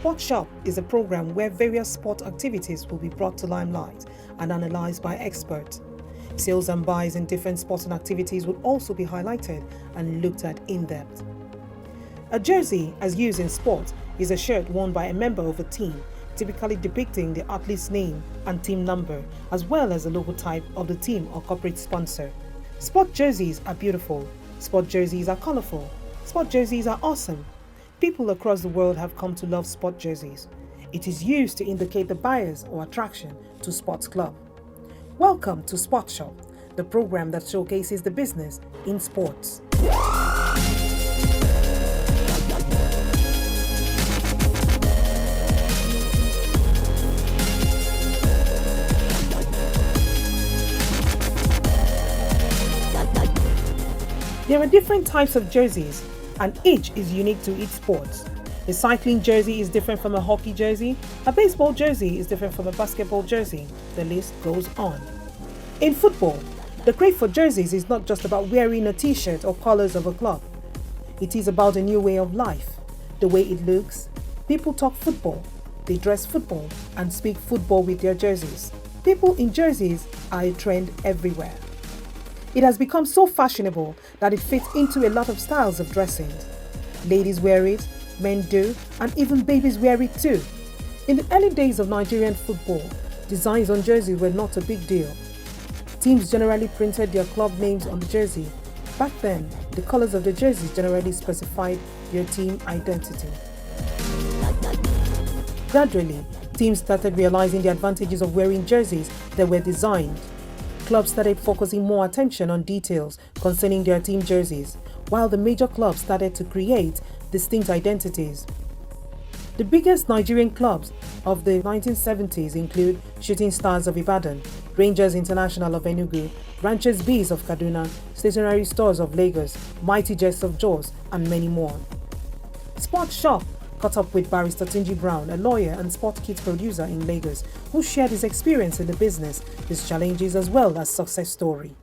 Sport Shop is a program where various sport activities will be brought to limelight and analyzed by experts. Sales and buys in different sporting activities will also be highlighted and looked at in depth. A jersey, as used in sport, is a shirt worn by a member of a team, typically depicting the athlete's name and team number, as well as the logotype of the team or corporate sponsor. Sport jerseys are beautiful. Sport jerseys are colorful. Sport jerseys are awesome. People across the world have come to love sport jerseys. It is used to indicate the bias or attraction to sports club. Welcome to Sport Shop, the program that showcases the business in sports. There are different types of jerseys, and each is unique to each sport. A cycling jersey is different from a hockey jersey. A baseball jersey is different from a basketball jersey. The list goes on. In football, the craze for jerseys is not just about wearing a t-shirt or colors of a club. It is about a new way of life, the way it looks. People talk football, they dress football, and speak football with their jerseys. People in jerseys are a trend everywhere. It has become so fashionable that it fits into a lot of styles of dressing. Ladies wear it, men do, and even babies wear it too. In the early days of Nigerian football, designs on jerseys were not a big deal. Teams generally printed their club names on the jersey. Back then, the colors of the jerseys generally specified their team identity. Gradually, teams started realizing the advantages of wearing jerseys that were designed. Clubs started focusing more attention on details concerning their team jerseys, while the major clubs started to create distinct identities. The biggest Nigerian clubs of the 1970s include Shooting Stars of Ibadan, Rangers International of Enugu, Ranchers Bees of Kaduna, Stationery Stores of Lagos, Mighty Jets of Jos, and many more. Sport Shop caught up with Barrister Tunji Brown, a lawyer and sport kit producer in Lagos, who shared his experience in the business, his challenges as well as success story.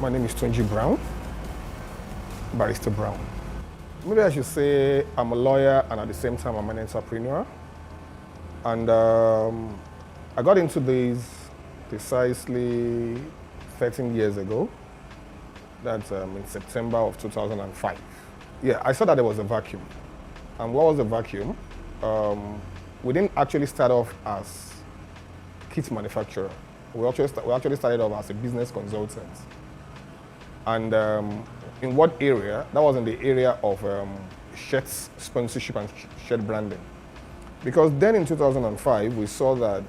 My name is Tunji Brown, Barrister Brown. Maybe I should say I'm a lawyer and at the same time I'm an entrepreneur. And I got into this precisely 13 years ago. That's in September of 2005. Yeah, I saw that there was a vacuum. And what was the vacuum? We didn't actually start off as kit manufacturer. We actually started off as a business consultant. And in what area? That was in the area of shirts sponsorship and shirt branding. Because then in 2005, we saw that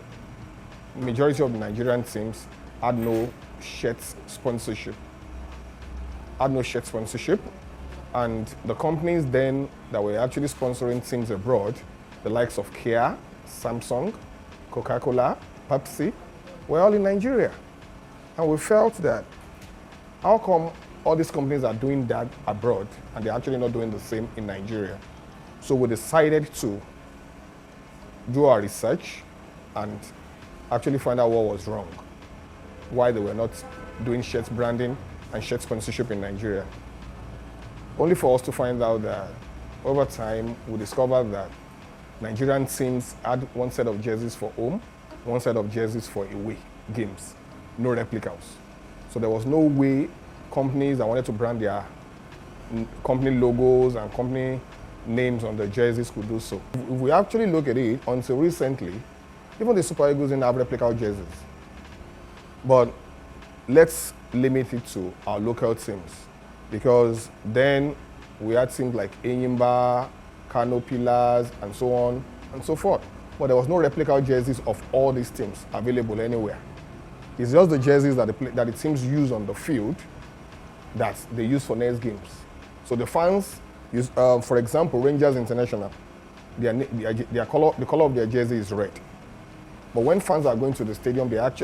majority of the Nigerian teams had no shirt sponsorship. And the companies then that were actually sponsoring teams abroad, the likes of Kia, Samsung, Coca-Cola, Pepsi, were all in Nigeria. And we felt that how come all these companies are doing that abroad and they're actually not doing the same in Nigeria? So we decided to do our research and actually find out what was wrong, why they were not doing shirt branding and shirt sponsorship in Nigeria. Only for us to find out that over time we discovered that Nigerian teams had one set of jerseys for home, one set of jerseys for away games, no replicas. So there was no way companies that wanted to brand their company logos and company names on the jerseys could do so. If we actually look at it, until recently, even the Super Eagles didn't have replica jerseys. But let's limit it to our local teams, because then we had teams like Enyimba, Kano Pillars, and so on and so forth. But there was no replica jerseys of all these teams available anywhere. It's just the jerseys that the teams use on the field that they use for next games. So the fans use, for example, Rangers International, the color of their jersey is red. But when fans are going to the stadium, they have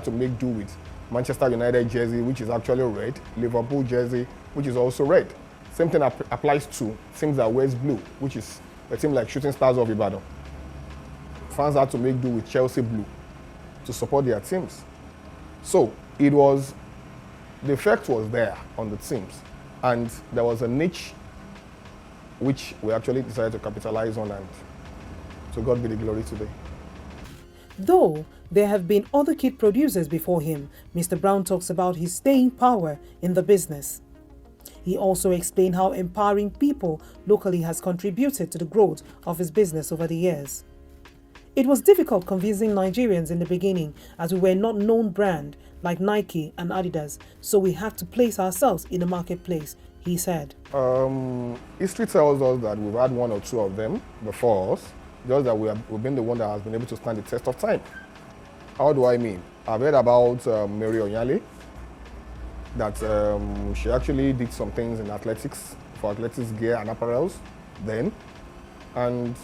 to make do with Manchester United jersey, which is actually red, Liverpool jersey, which is also red. Same thing applies to teams that wears blue, which is a team like Shooting Stars of Ibadan. Fans had to make do with Chelsea blue to support their teams. So the effect was there on the teams, and there was a niche which we actually decided to capitalize on, and to God be the glory today. Though there have been other kit producers before him, Mr. Brown talks about his staying power in the business. He also explained how empowering people locally has contributed to the growth of his business over the years. It was difficult convincing Nigerians in the beginning, as we were not known brand like Nike and Adidas, so we had to place ourselves in the marketplace, he said. History tells us that we've had one or two of them before us, just that we've been the one that has been able to stand the test of time. How do I mean? I've heard about Mary Onyale, that she actually did some things in athletics, for athletics gear and apparels then, and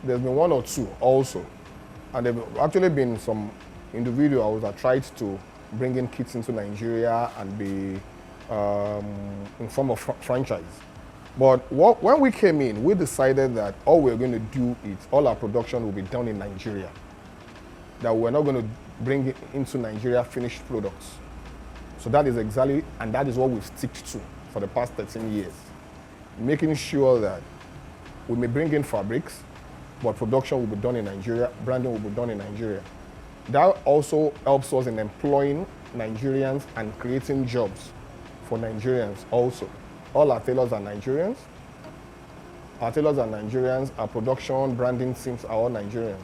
there's been one or two also. And there have actually been some individuals that tried to bring in kits into Nigeria and be in form of franchise. But when we came in, we decided that all we're going to do is all our production will be done in Nigeria. That we're not going to bring it into Nigeria finished products. So that is exactly, and that is what we've stuck to for the past 13 years. Making sure that we may bring in fabrics, but production will be done in Nigeria, branding will be done in Nigeria. That also helps us in employing Nigerians and creating jobs for Nigerians also. All our tailors are Nigerians. Our tailors are Nigerians, our production, branding teams are all Nigerians.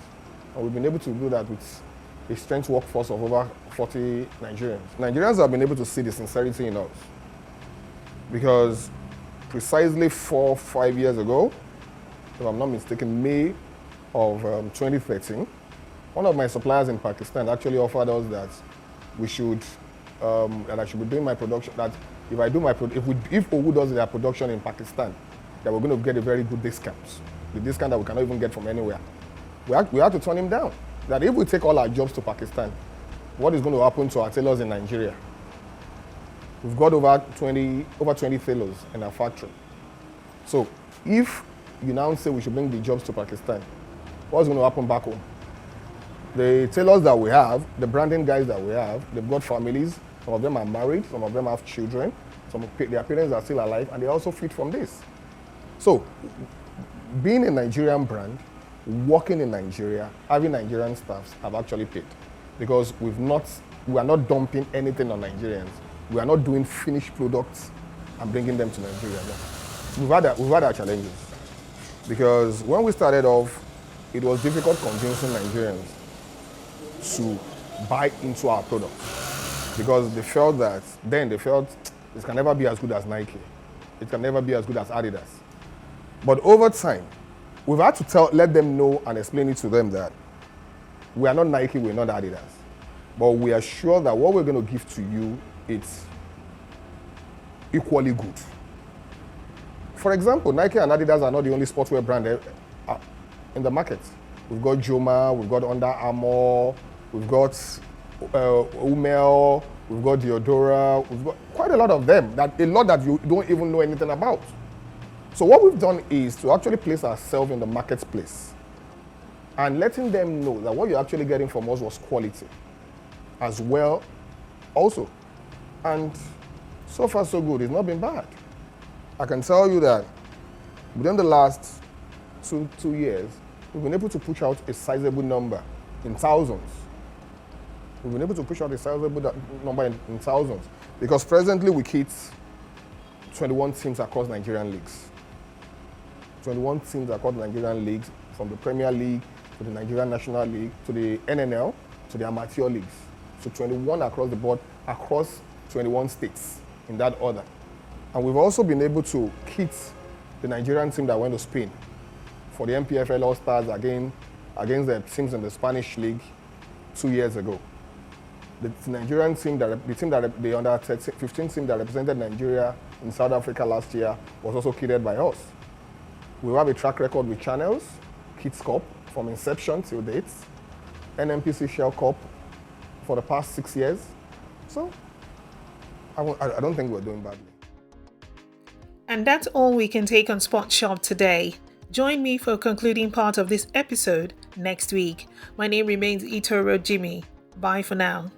And we've been able to do that with a strength workforce of over 40 Nigerians. Nigerians have been able to see the sincerity in us, because precisely 4 or 5 years ago, if I'm not mistaken, May of 2013, one of my suppliers in Pakistan actually offered us that we should, that I should be doing my production, that if I do my, if Owu does their production in Pakistan, that we're going to get a very good discount, the discount that we cannot even get from anywhere. We had to turn him down. That if we take all our jobs to Pakistan, what is going to happen to our tailors in Nigeria? We've got over 20 tailors in our factory. So if you now say we should bring the jobs to Pakistan, what's going to happen back home? The tailors that we have, the branding guys that we have, they've got families. Some of them are married, some of them have children, their parents are still alive, and they also feed from this. So being a Nigerian brand, working in Nigeria, having Nigerian staffs have actually paid, because we are not dumping anything on Nigerians. We are not doing finished products and bringing them to Nigeria. No. We've had our challenges, because when we started off, it was difficult convincing Nigerians to buy into our products, because they felt it can never be as good as Nike. It can never be as good as Adidas. But over time, we've had to let them know and explain it to them that we are not Nike, we're not Adidas. But we are sure that what we're going to give to you, it's equally good. For example, Nike and Adidas are not the only sportswear brand in the market. We've got Joma, we've got Under Armour, we've got Umel, we've got Diodora, we've got quite a lot of them, a lot that you don't even know anything about. So what we've done is to actually place ourselves in the marketplace and letting them know that what you're actually getting from us was quality as well also. And so far so good, it's not been bad. I can tell you that within the last two years, we've been able to push out a sizable number in thousands. We've been able to push out a sizable number in thousands, because presently we kit 21 teams across Nigerian leagues. 21 teams across Nigerian leagues, from the Premier League to the Nigerian National League to the NNL to the amateur leagues. So 21 across the board, across 21 states in that order. And we've also been able to kit the Nigerian team that went to Spain for the MPFL All-Stars against the teams in the Spanish League 2 years ago. The Nigerian team, the under 15 team that represented Nigeria in South Africa last year was also kitted by us. We have a track record with Channels, Kids Cup from inception till date, NMPC Shell Cup for the past 6 years. So I don't think we're doing badly. And that's all we can take on Spot Shop today. Join me for a concluding part of this episode next week. My name remains Itoro Jimmy. Bye for now.